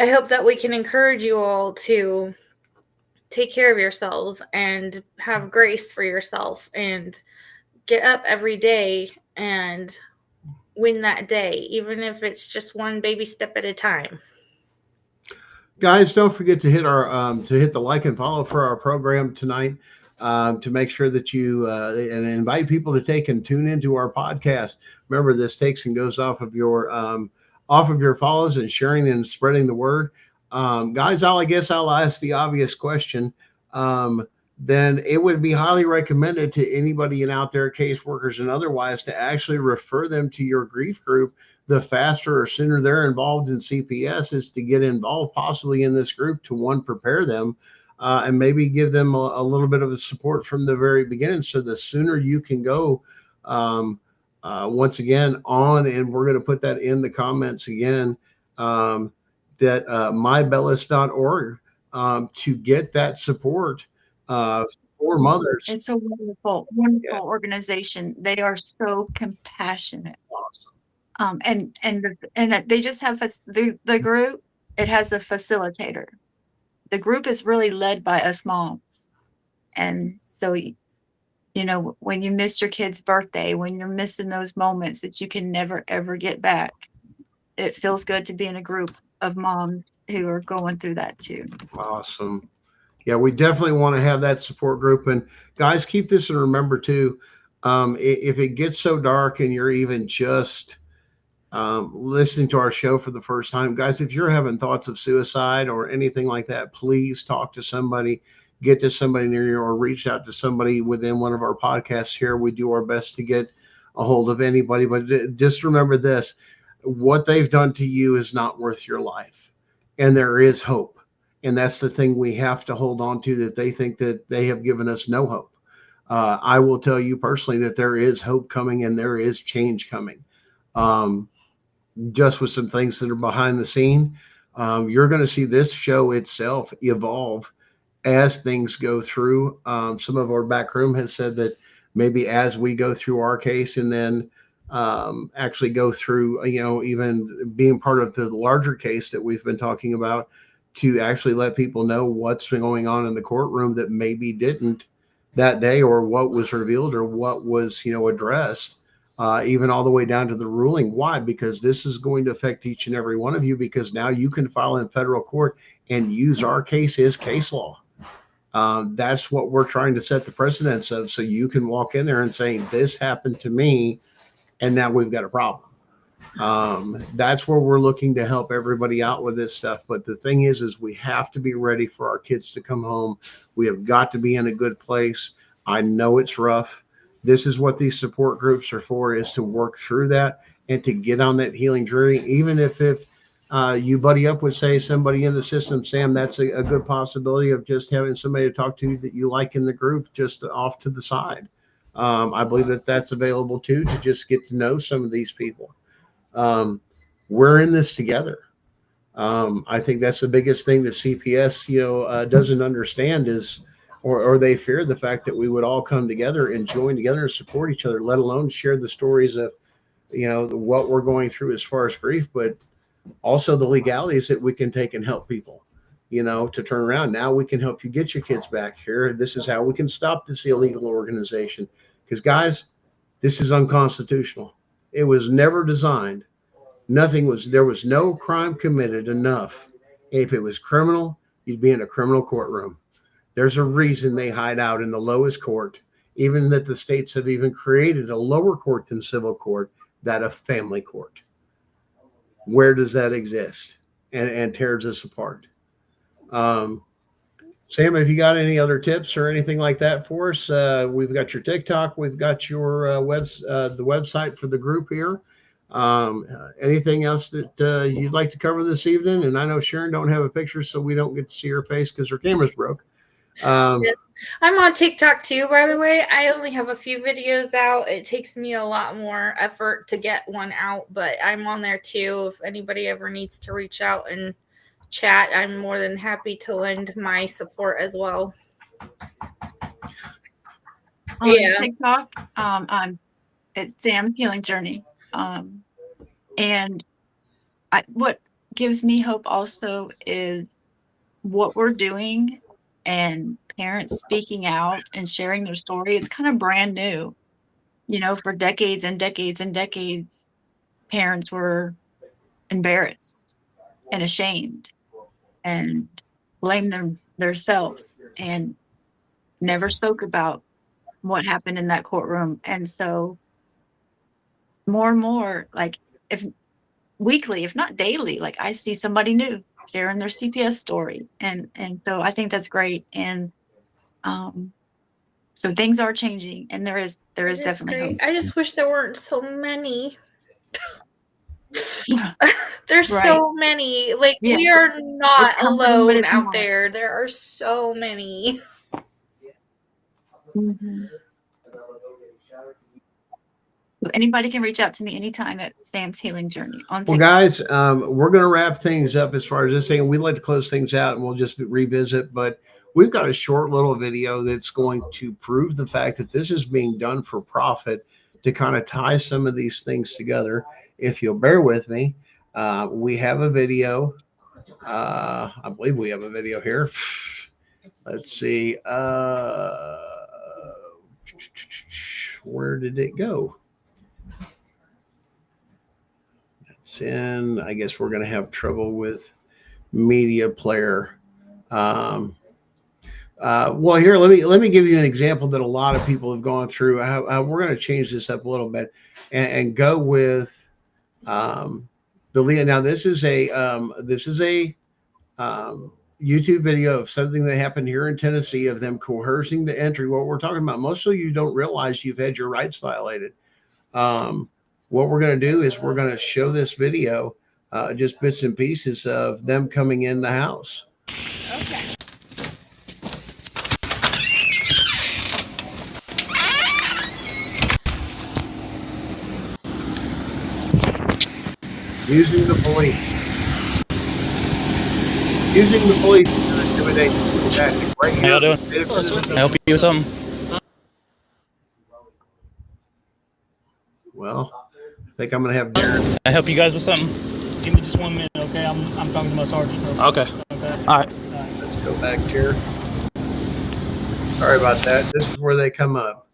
hope that we can encourage you all to take care of yourselves and have grace for yourself and get up every day and win that day, even if it's just one baby step at a time. Guys, don't forget to hit the like and follow for our program tonight, to make sure that you and invite people to take and tune into our podcast. Remember, this takes and goes off of your follows and sharing and spreading the word. Guys, I guess I'll ask the obvious question. Then it would be highly recommended to anybody out there, caseworkers and otherwise, to actually refer them to your grief group. The faster or sooner they're involved in CPS is to get involved possibly in this group to, one, prepare them and maybe give them a little bit of a support from the very beginning. So the sooner you can go, once again, on, and we're going to put that in the comments again, that mybellis.org, to get that support for mothers. It's a wonderful organization. They are so compassionate. Awesome. And that they just have the group. It has a facilitator. The group is really led by us moms, and so you know, when you miss your kid's birthday, when you're missing those moments that you can never, ever get back. It feels good to be in a group of moms who are going through that too. Awesome. Yeah, we definitely want to have that support group. And guys, keep this and remember too, if it gets so dark and you're even just listening to our show for the first time, guys, if you're having thoughts of suicide or anything like that, please talk to somebody, get to somebody near you, or reach out to somebody within one of our podcasts here. We do our best to get a hold of anybody, but just remember this: what they've done to you is not worth your life, and there is hope. And that's the thing we have to hold on to, that they think that they have given us no hope. I will tell you personally that there is hope coming and there is change coming. Um, just with some things that are behind the scene. You're going to see this show itself evolve as things go through. Some of our back room has said that maybe as we go through our case and then actually go through, even being part of the larger case that we've been talking about, to actually let people know what's been going on in the courtroom that maybe didn't that day, or what was revealed, or what was, addressed, even all the way down to the ruling. Why? Because this is going to affect each and every one of you, because now you can file in federal court and use our case as case law. That's what we're trying to set the precedence of. So you can walk in there and say, this happened to me, and now we've got a problem. That's where we're looking to help everybody out with this stuff. But the thing is we have to be ready for our kids to come home. We have got to be in a good place. I know it's rough. This is what these support groups are for, is to work through that and to get on that healing journey. Even if you buddy up with, say, somebody in the system, Sam, that's a good possibility of just having somebody to talk to that you like in the group, just off to the side. I believe that that's available too, to just get to know some of these people. We're in this together. I think that's the biggest thing that CPS, doesn't understand is, or they fear the fact that we would all come together and join together and support each other, let alone share the stories of, what we're going through as far as grief, but also the legalities that we can take and help people, to turn around. Now we can help you get your kids back here. This is how we can stop this illegal organization. Because, guys, this is unconstitutional. It was never designed. There was no crime committed enough. If it was criminal, you'd be in a criminal courtroom. There's a reason they hide out in the lowest court, even that the states have even created a lower court than civil court, that a family court. Where does that exist? And tears us apart. Sam, have you got any other tips or anything like that for us? We've got your TikTok, we've got your the website for the group here. Anything else that you'd like to cover this evening? And I know Sharon don't have a picture, so we don't get to see her face because her camera's broke. I'm on TikTok too, by the way. I only have a few videos out. It takes me a lot more effort to get one out, but I'm on there too. If anybody ever needs to reach out and chat, I'm more than happy to lend my support as well. On TikTok, it's Sam's Healing Journey. And what gives me hope also is what we're doing, and parents speaking out and sharing their story. It's kind of brand new. For decades and decades and decades, parents were embarrassed and ashamed and blamed themselves and never spoke about what happened in that courtroom. And so more and more, like, if weekly, if not daily, like, I see somebody new sharing their CPS story. And so I think that's great. And so things are changing, and there is definitely hope. I just wish there weren't so many. There's Right. so many. Like, Yeah. we are not It's comforting, but alone it's out not. there. There are so many. Mm-hmm. So anybody can reach out to me anytime at Sam's Healing Journey on TikTok. Well, guys, we're going to wrap things up as far as this thing. We'd like to close things out, and we'll just revisit. But we've got a short little video that's going to prove the fact that this is being done for profit, to kind of tie some of these things together. If you'll bear with me, we have a video. I believe we have a video here. Let's see. Where did it go? It's in. I guess we're going to have trouble with media player. Well, here, let me give you an example that a lot of people have gone through. We're going to change this up a little bit and go with the Leah. Now, this is a YouTube video of something that happened here in Tennessee of them coercing the entry. What we're talking about, most of you don't realize you've had your rights violated. What we're going to do is we're going to show this video, just bits and pieces of them coming in the house. Okay. Using the police. Using the police to intimidate tactic. Right here. How y'all doing? Can I help you with something? Well, I think I'm going to have Darren. Can I help you guys with something? Give me just 1 minute, okay? I'm talking to my sergeant. Okay. Okay. All right. Let's go back here. Sorry about that. This is where they come up.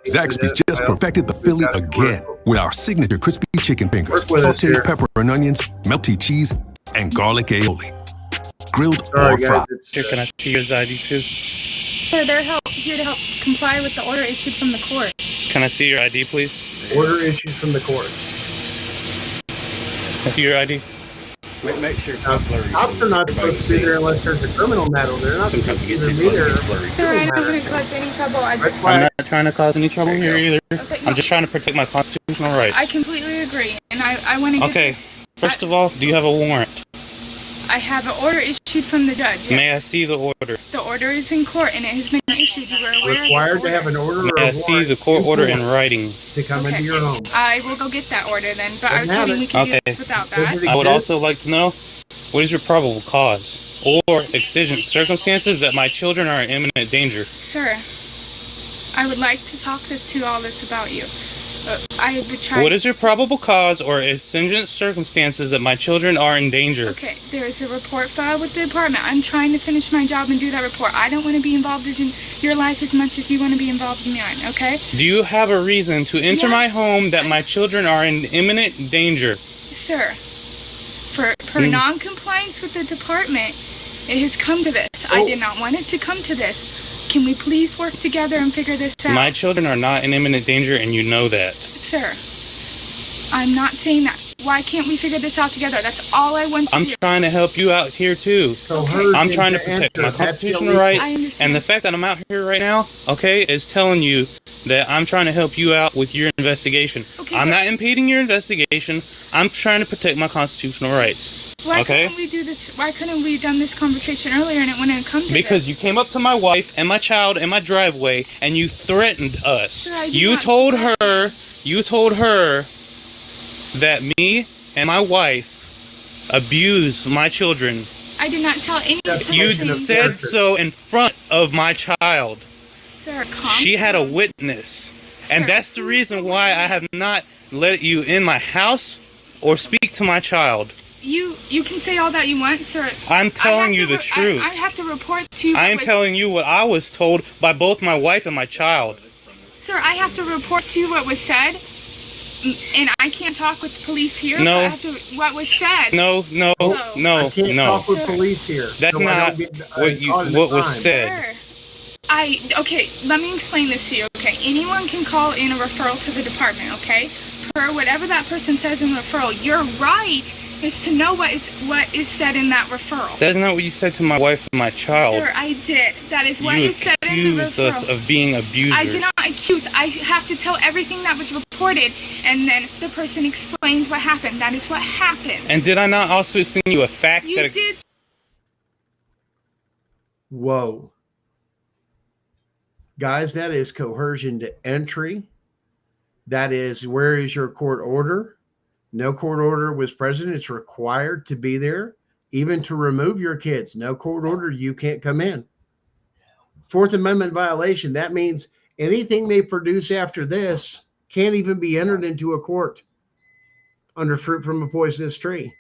Zaxby's just perfected the Philly again with our signature crispy chicken fingers, Work with us here. sauteed pepper and onions, melty cheese, and garlic aioli. Grilled Sorry, or guys. fried. It's, Here, can I see your ID too? Sir, they're here to help comply with the order issued from the court. Can I see your ID, please? order issued from the court. Can I see your ID? Make sure Now, cops are not supposed to be there unless there's a criminal matter. They're not supposed to either be there. Sir, I'm not going to cause any trouble. I just, I'm not trying to cause any trouble here either. okay, I'm just trying to protect my constitutional rights. I completely agree, and I want to get. Okay. First of all, do you have a warrant? I have an order issued from the judge. Yes. May I see the order? The order is in court, and it has been issued. You were aware Required of to this have an order or May a I see warrant the court order in writing? to come into your home. I will go get that order then, but I was Doesn't hoping have we it. could do Okay. this without Does that. it I would exist? also like to know, what is your probable cause or exigent circumstances that my children are in imminent danger? Sir, I would like to talk to all this about you. I would try. What is your probable cause or exigent circumstances that my children are in danger? Okay, there is a report filed with the department. I'm trying to finish my job and do that report. I don't want to be involved in your life as much as you want to be involved in mine, okay? Do you have a reason to enter Yes. my home that my children are in imminent danger? Sir, for non-compliance with the department, it has come to this. I did not want it to come to this. Can we please work together and figure this out? My children are not in imminent danger, and you know that. Sir, I'm not saying that. Why can't we figure this out together? That's all I want to I'm do. trying to help you out here too. Coercion I'm trying to protect enter. my That's constitutional illegal. I rights, understand. and the fact that I'm out here right now, okay, is telling you that I'm trying to help you out with your investigation. Okay, I'm but- not impeding your investigation. I'm trying to protect my constitutional rights. Why okay. couldn't we do this? Why couldn't we done this conversation earlier and it wouldn't have come to Because this? you came up to my wife and my child in my driveway and you threatened us. Sir, I did You not told threaten. her that me and my wife abused my children. I did not tell any You person. said so in front of my child. Sir, calm She had a down. witness. And Sir, that's the reason why I have not let you in my house or speak to my child. You can say all that you want, sir. I'm telling I have you to the truth. I have to report to you. I am what was- telling you what I was told by both my wife and my child. Sir, I have to report to you what was said, and I can't talk with the police here. No. But I have to, what was said. No, I can't talk with Sir. police here. That's so I not don't get, what was time. said. Sir, okay, let me explain this to you, okay? Anyone can call in a referral to the department, okay? For whatever that person says in the referral, your right is to know what is said in that referral. That's not what you said to my wife and my child. Sir, I did. That is what You is said in the accused referral. us of being abusers. I did not accuse. I have to tell everything that was reported, and then the person explains what happened. That is what happened. And did I not also send you a fact You that did. Whoa. Guys, that is coercion to entry. That is, where is your court order? No court order was present. It's required to be there, even to remove your kids. No court order, you can't come in. Fourth Amendment violation. That means anything they produce after this can't even be entered into a court under fruit from a poisonous tree.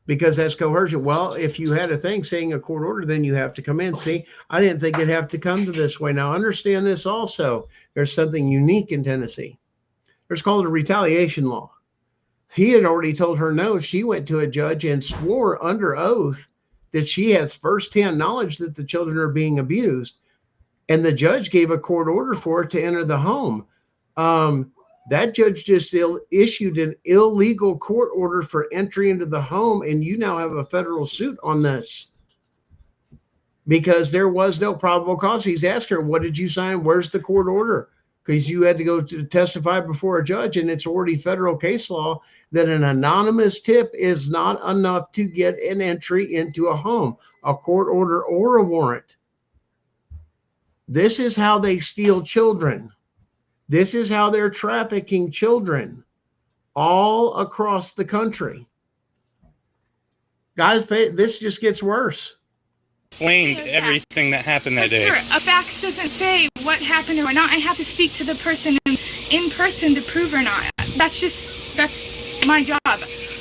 because that's coercion. Well, if you had a thing saying a court order, then you have to come in. See, I didn't think it'd have to come to this way. Now, understand this also. There's something unique in Tennessee. There's called a retaliation law. He had already told her no. She went to a judge and swore under oath that she has firsthand knowledge that the children are being abused. And the judge gave a court order for her to enter the home. That judge just issued an illegal court order for entry into the home, and you now have a federal suit on this because there was no probable cause. He's asked her, what did you sign? Where's the court order? Because you had to go to testify before a judge, and it's already federal case law that an anonymous tip is not enough to get an entry into a home, a court order or a warrant. This is how they steal children. This is how they're trafficking children all across the country. Guys, this just gets worse. Explained everything that happened that day. Sir, a fax doesn't say what happened or not. I have to speak to the person in person to prove or not. That's my job.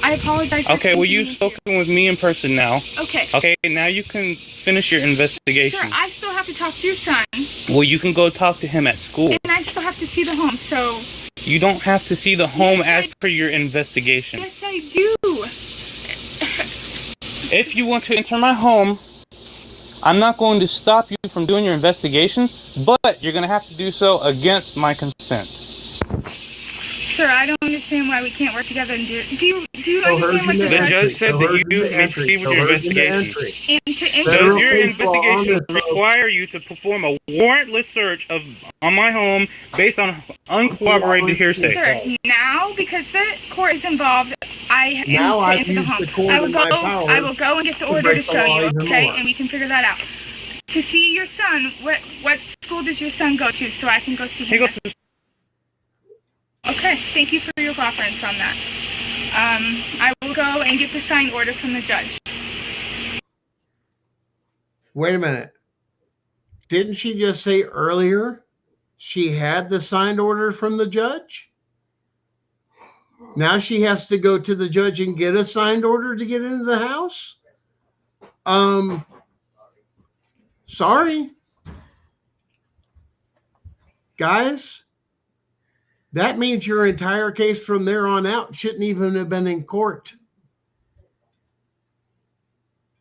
I apologize. Okay, well, you've spoken with me in person now. Okay. Okay, now you can finish your investigation. Sir, I still have to talk to your son. Well, you can go talk to him at school. And I still have to see the home, so... You don't have to see the home as per your investigation. Yes, I do. If you want to enter my home, I'm not going to stop you from doing your investigation, but you're going to have to do so against my consent. Sir, I don't understand why we can't work together and do it. Do you understand what the judge said that you may proceed with your investigation. And to enter Does your investigation require you to perform a warrantless search on my home based on uncorroborated hearsay? Sir, now, because the court is involved, I am to enter the home. I will go and get the order to show you, okay? And we can figure that out. To see your son, what school does your son go to so I can go see him? He goes to... Okay, thank you for your reference on that. I will go and get the signed order from the judge. Wait a minute. Didn't she just say earlier she had the signed order from the judge? Now she has to go to the judge and get a signed order to get into the house? Sorry. Guys, that means your entire case from there on out shouldn't even have been in court.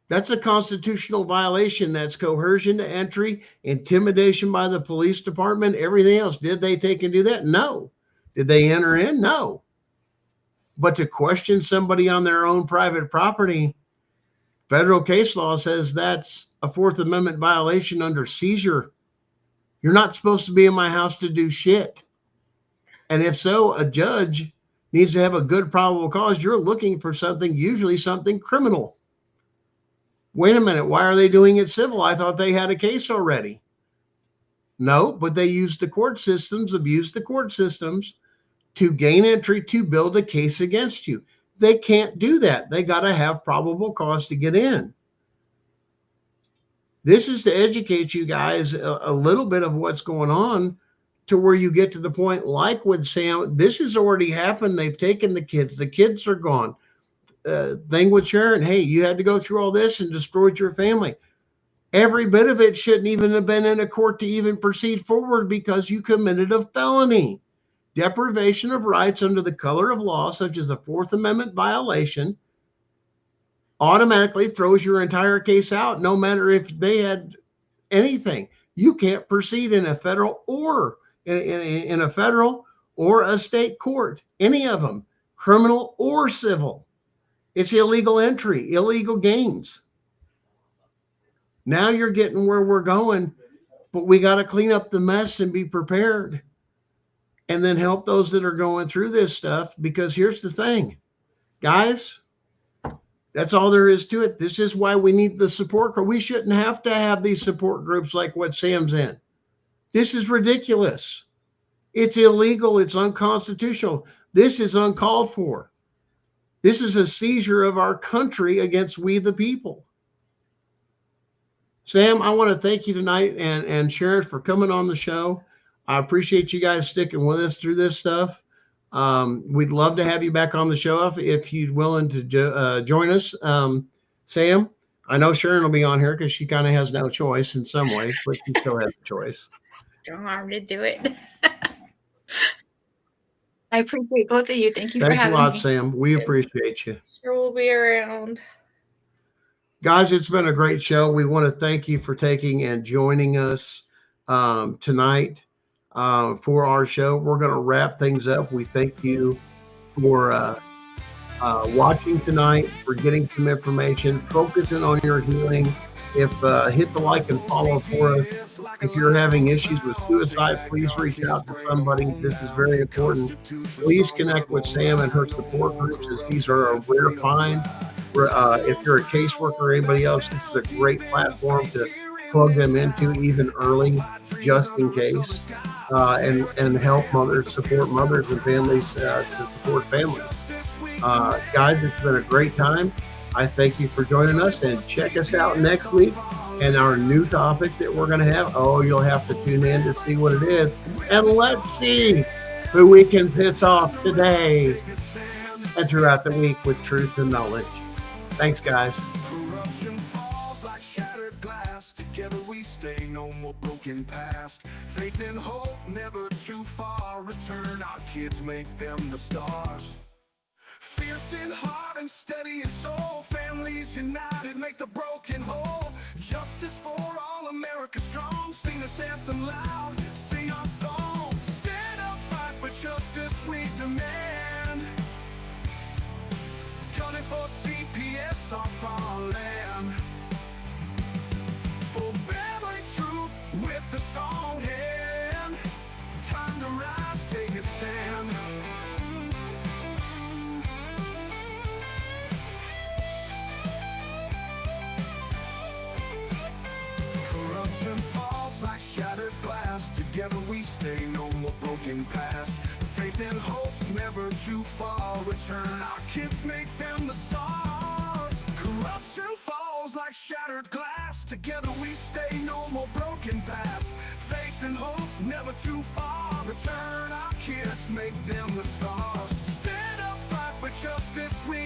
That's a constitutional violation. That's coercion to entry, intimidation by the police department, everything else. Did they take and do that? No. Did they enter in? No. But to question somebody on their own private property, federal case law says that's a Fourth Amendment violation under seizure. You're not supposed to be in my house to do shit. And if so, a judge needs to have a good probable cause. You're looking for something, usually something criminal. Wait a minute, why are they doing it civil? I thought they had a case already. No, but they used the court systems, abused the court systems to gain entry to build a case against you. They can't do that. They got to have probable cause to get in. This is to educate you guys a little bit of what's going on, to where you get to the point, like with Sam, this has already happened. They've taken the kids are gone. Thing with Sharon, hey, you had to go through all this and destroyed your family. Every bit of it shouldn't even have been in a court to even proceed forward because you committed a felony. Deprivation of rights under the color of law, such as a Fourth Amendment violation, automatically throws your entire case out, no matter if they had anything. You can't proceed in a federal or in a federal or a state court, any of them, criminal or civil. It's illegal entry, illegal gains. Now you're getting where we're going, but we got to clean up the mess and be prepared, and then help those that are going through this stuff. Because here's the thing, guys, that's all there is to it. This is why we need the support group. We shouldn't have to have these support groups like what Sam's in. This is ridiculous. It's illegal. It's unconstitutional. This is uncalled for. This is a seizure of our country against we the people. Sam, I want to thank you tonight and Sharon for coming on the show. I appreciate you guys sticking with us through this stuff. We'd love to have you back on the show if you'd willing to join us. Sam, I know Sharon will be on here because she kind of has no choice in some ways, but she still has a choice. Strong arm to do it. I appreciate both of you. Thank you for Thanks a having lot, me. Sam. We appreciate you. Sure, we'll be around. Guys, it's been a great show. We want to thank you for taking and joining us tonight for our show. We're going to wrap things up. We thank you for watching tonight, for getting some information, focusing on your healing. If hit the like and follow for us. If you're having issues with suicide, please reach out to somebody. This is very important. Please connect with Sam and her support groups, as these are a rare find. If you're a caseworker or anybody else, this is a great platform to plug them into even early, just in case, and help support mothers and families to support families. Guys, it's been a great time. I thank you for joining us, and check us out next week and our new topic that we're going to have. Oh, you'll have to tune in to see what it is. And let's see who we can piss off today and throughout the week with truth and knowledge. Thanks, guys. Corruption falls like shattered glass. Together we stay, no more broken past. Faith and hope, never too far. Return our kids, make them the stars. Fierce in heart and steady in soul. Families united, make the broken whole. Justice for all, America strong. Sing this anthem loud, sing our song. Stand up, fight for justice, we demand. Calling for CPS off our land. For family truth with a strong hand. Time to rise, take a stand. Corruption falls like shattered glass. Together we stay, no more broken past. Faith and hope, never too far. Return our kids, make them the stars. Corruption falls like shattered glass. Together we stay, no more broken past. Faith and hope, never too far. Return our kids, make them the stars. Stand up, fight for justice, we